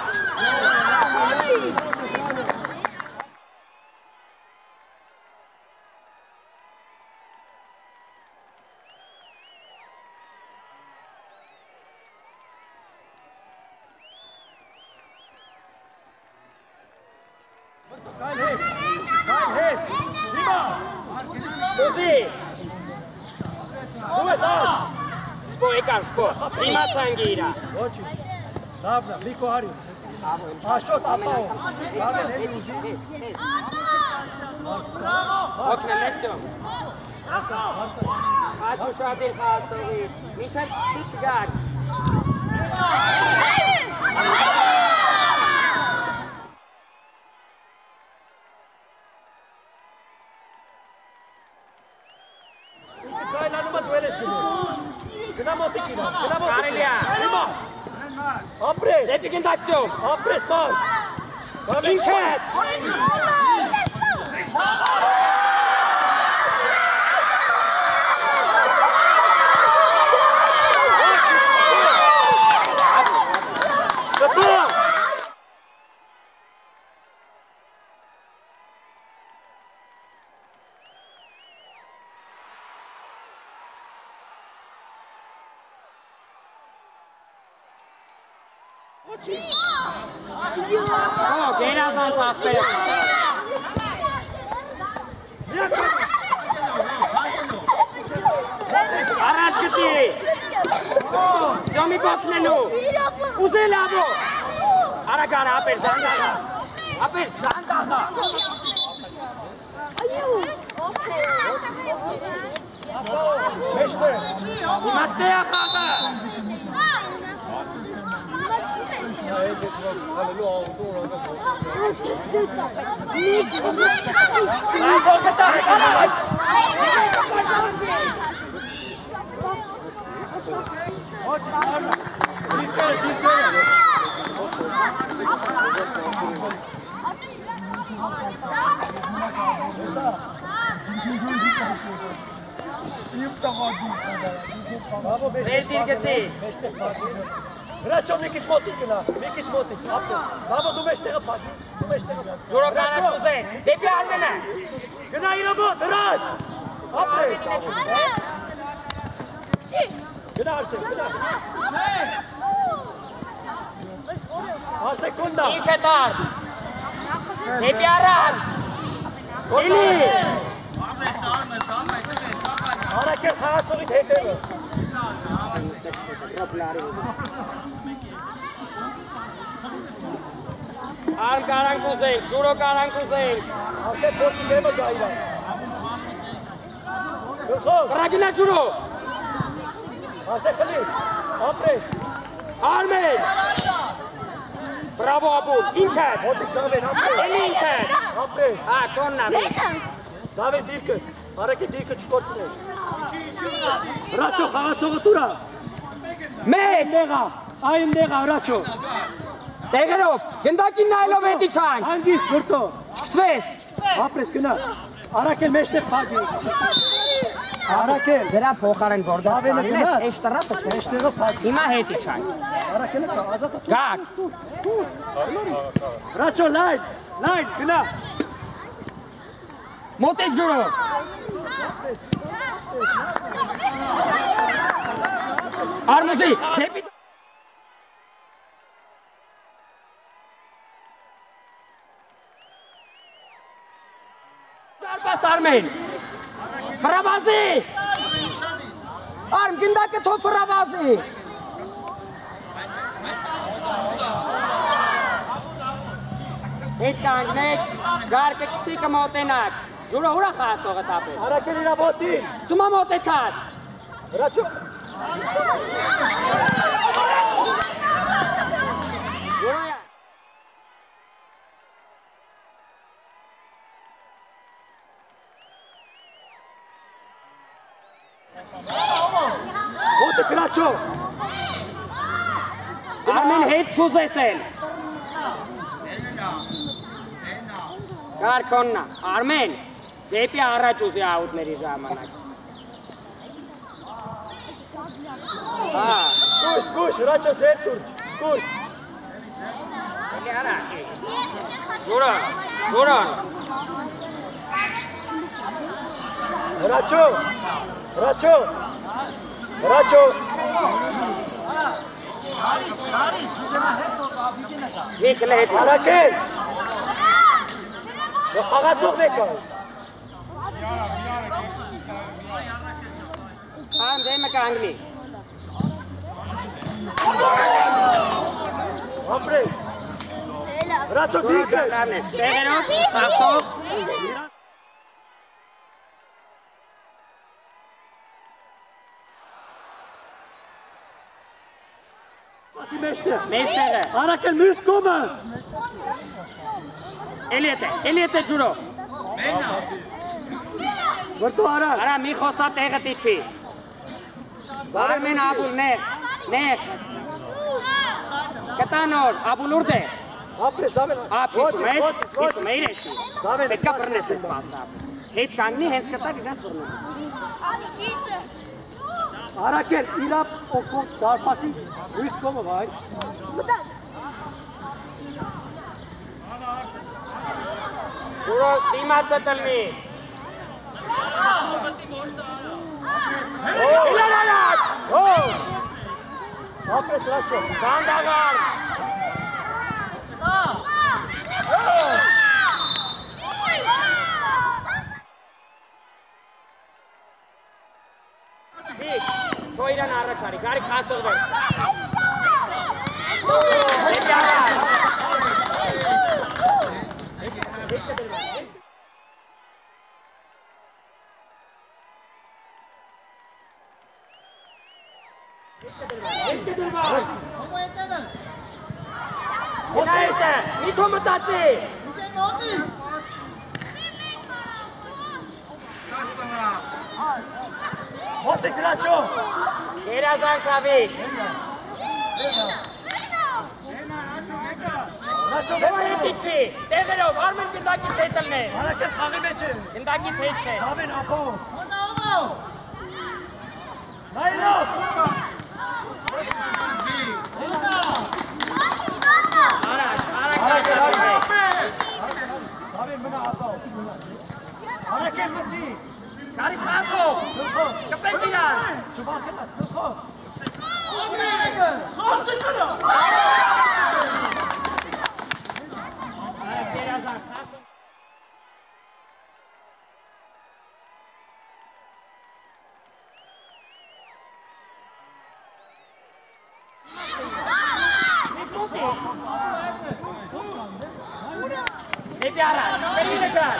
Կայլ հետ։ Հիմա։ Ուզի։ Դու ես աշ։ Սպո եկար, սպո։ Հիմա ծանգի իրա։ Ոչի։ Լավնա, Միկո հարի։ Աշոտ ապահով։ Լավն հելի ուջի։ Օգնեմ ես ծյոմ։ Աչ ուշադիր խաղացողի։ Մինչև չիշ գար։ Կայլանումը դու ես գնի։ Գնա մոտիկ իրան, գնա Ապրես։ Դեպի գնդակցում։ Ապրես բար։ Ինչ է։ Գերազանց աղբեր։ Առաջ գտի։ Ձոմի կոսնելու։ Ուզել աբո։ Արագար ապեր զանդաղա։ Ապեր զանդաղա։ Մեջտե։ Իմաստե ախաղը։ Վերդիր գծի։ Հրաչո մի քիչ մոտիկ գնա, մի քիչ մոտիկ, ապրես։ Բաբո դու մեջտեղը փակ, դու մեջտեղը փակ։ Ջուրոկանաս ուզես, դեպի Արմենը։ Գնա իր մոտ, հրաչ։ Ապրես։ Գնա Արսեն, գնա։ Արսեն կոնդա։ Ինքը տար։ Դեպի առաջ։ Էլի։ Արակել խաղացողիդ հետևը։ Արմ կարանք ուզենք, ջուրո կարանք ուզենք։ Ասեն փոչի դեմը գա իրա։ Գլխով։ Կրագինա ջուրո։ Ասեն խլի, ապրես։ Արմեն։ Բրավո աբուլ, ինքը։ Մոտիկ Զավեն, ապրես։ Էլի ինքը։ Ապրես։ Կոննա մի։ Զավեն դիրկը, արակի դիրկը չկործնես։ Հրաչո խաղացողը տուրա։ Մեկ։ Դեղա, այն դեղա, հրաչո։ Տեղերով, գնդակին նայլով հետի չայն։ Հանգիստ, վրտո։ Չկցվես։ Ապրես գնա։ Արակել մեջտեղ փագի։ Արակել։ Դրա փոխարեն որ դա Զավենը գնաց։ Էշ տրապը չէ։ Մեջտեղը փագի։ Հիմա հետի չայն։ Արակելը կա, ազատ։ Գակ։ Հրաչո լայն, լայն, գնա։ Մոտիկ ջուրո։ Արմուզի, դեպի Դարբաս Արմեն։ Ֆրավազի։ Արմ գնդակը թո ֆրավազի։ Հետ կանգնեք, գարկը կցի կմոտենակ։ Ջուրո ուրա խաղացողը տապել։ Արակել իրա ոտին։ Ծումա մոտեցար։ Հրաչո։ Ջուրոյա։ Ոտը հրաչո։ Արմեն հետ չուզեսել։ Կարկոննա, Արմեն, դեպի առաջ ուզի աուտների ժամանակ։ Գուշ, գուշ, հրաչո ձեր տուրջ, գուշ։ Էլի արա, ջուրոն, ջուրոն։ Հրաչո, հրաչո, հրաչո։ Եկել է հետ։ Արակել։ Դու խաղացողն եք ալ։ Ան դեմը կանգնի։ Ապրես։ Հրաչո դիրկը։ Տեղերով, խաղցող։ Մեջտեղը։ Արակել մյուս կոմը։ Էլի հետ է ջուրո։ Վրտո արակ։ Արա մի խոսա տեղը տիչի։ Արմեն աբուլ, նեղ, նեղ։ Կտանոր, աբուլ ուրդ է։ Ապրես, Զավեն։ Հիշում է իրեսի։ Պետք է բռնես այդ պասը։ Հետ կանգնի, հենց կտա կգաս բռնես։ Արակել, իրապ օգոց դարպասի ույս կոմը վայ։ Ուրո դիմացը տլնի։ Իլանալակ! Ապրես, Ռաչո։ Գանդաղար։ Քո իրան առաջ արի, գարի խացողվեր։ Միթո մտածի։ Մոտիկ Ռաչո։ Երազան Սավիկ։ Ռաչո Դեվա հետի չի, տեղերով, արմեն գնդակից հետլն է։ Արակել խաղի մեջ է։ Գնդակից հետ չէ։ Զավեն ապո։ Նայրով։ Արակ Զավեն մնա ապո։ Արակել մտի։ Կարի խանցով, կպեք իրան։ Չվախենաս, կլխով։ Հետի առան, կրին եկան։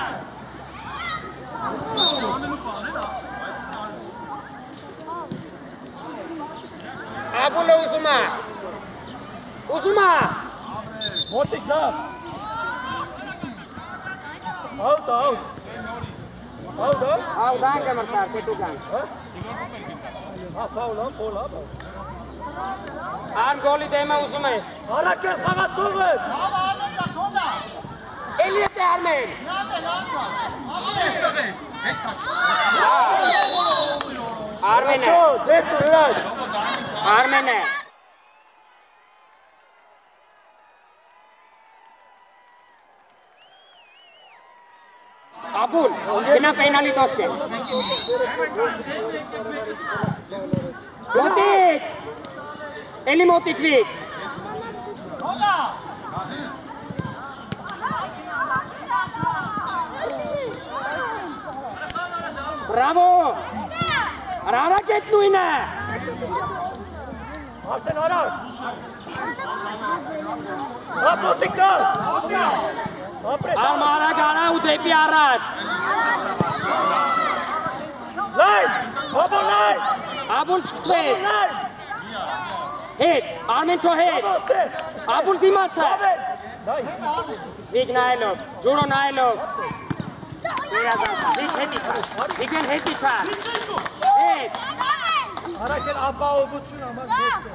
Աբուլը ուզումա։ Մոտիկ Զավ։ Աուտ։ Աղդան կմրցար, կետուկան։ Ֆաուլա։ Ան գոլի դեմը ուզում ես։ Արակել խաղացող է։ Էլի է Արմեն։ Արմեն է։ Ձեր տուրած։ Արմեն է։ Աբուլ, գնա պենալի տոշկե։ Մոտիկ։ Էլի մոտիկ վիկ։ Բրավո։ Արարակ էտ նույն է։ Արսեն արար։ Մոտիկ դա։ Ամարակ արա ու դեպի առաջ։ Լայ, լայ։ Աբուլ չկծվես։ Հետ, Արմեն չո հետ։ Աբուլ դիմաց է։ Վիկ նայելով, ջուրո նայելով։ Վիկեն հետի չար։ Հետ։ Արակել ապահովություն համար դեպք է։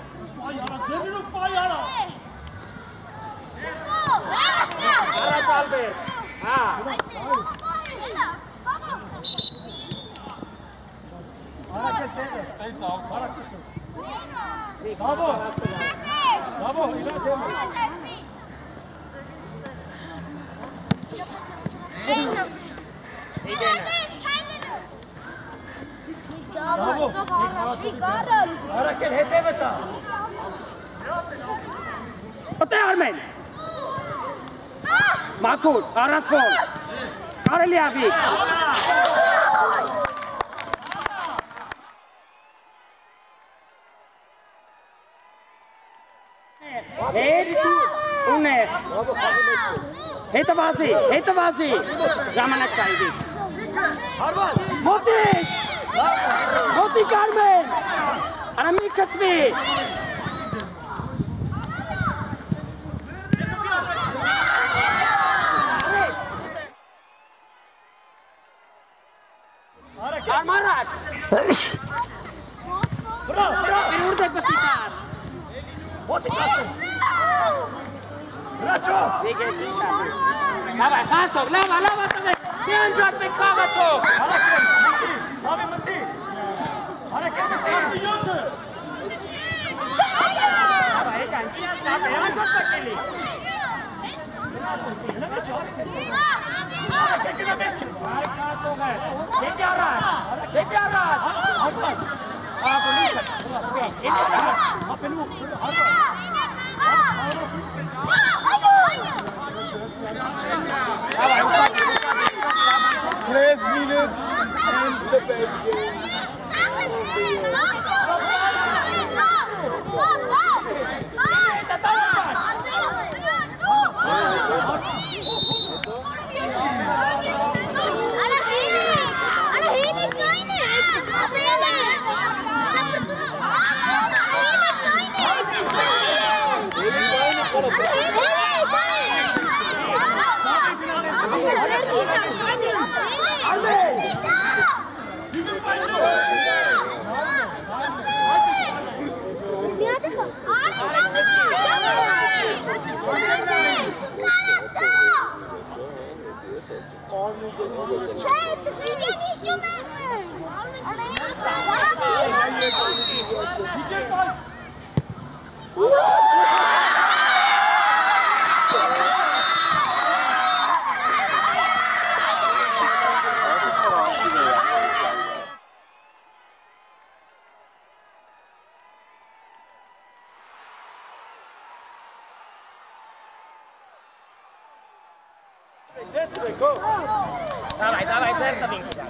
Առաջ ալբեր։ Հա։ Արակել տեղ է։ Բաբո, իրա դեմ է։ Արակել հետևը տա։ Ոտե Արմեն։ Մաքուր, առածվոլ։ Կարելի ավիկ։ Հետ ուներ։ Հետը վազի։ Ժամանակ շայվիկ։ Մոտիկ Արմեն։ Արա մի կծվի։ Արմարակ։ Վրա։ Ուրդ է կսիտար։ Մոտիկ ասեն։ Վիգեսին շապի։ Լավա, խացող, լավա տղեք, մի անջատվեք խաղացող։ Սավի մտի, արեք է մտի։ Լավա, եկան, կիրաս լավը, անջատվեք էլի։ Արեք է մտի։ Արեք խացող է, եկի առաջ, Աբոլիսը, եկի առաջ, ապենու, Last minute and the bad game. Давай, церковь.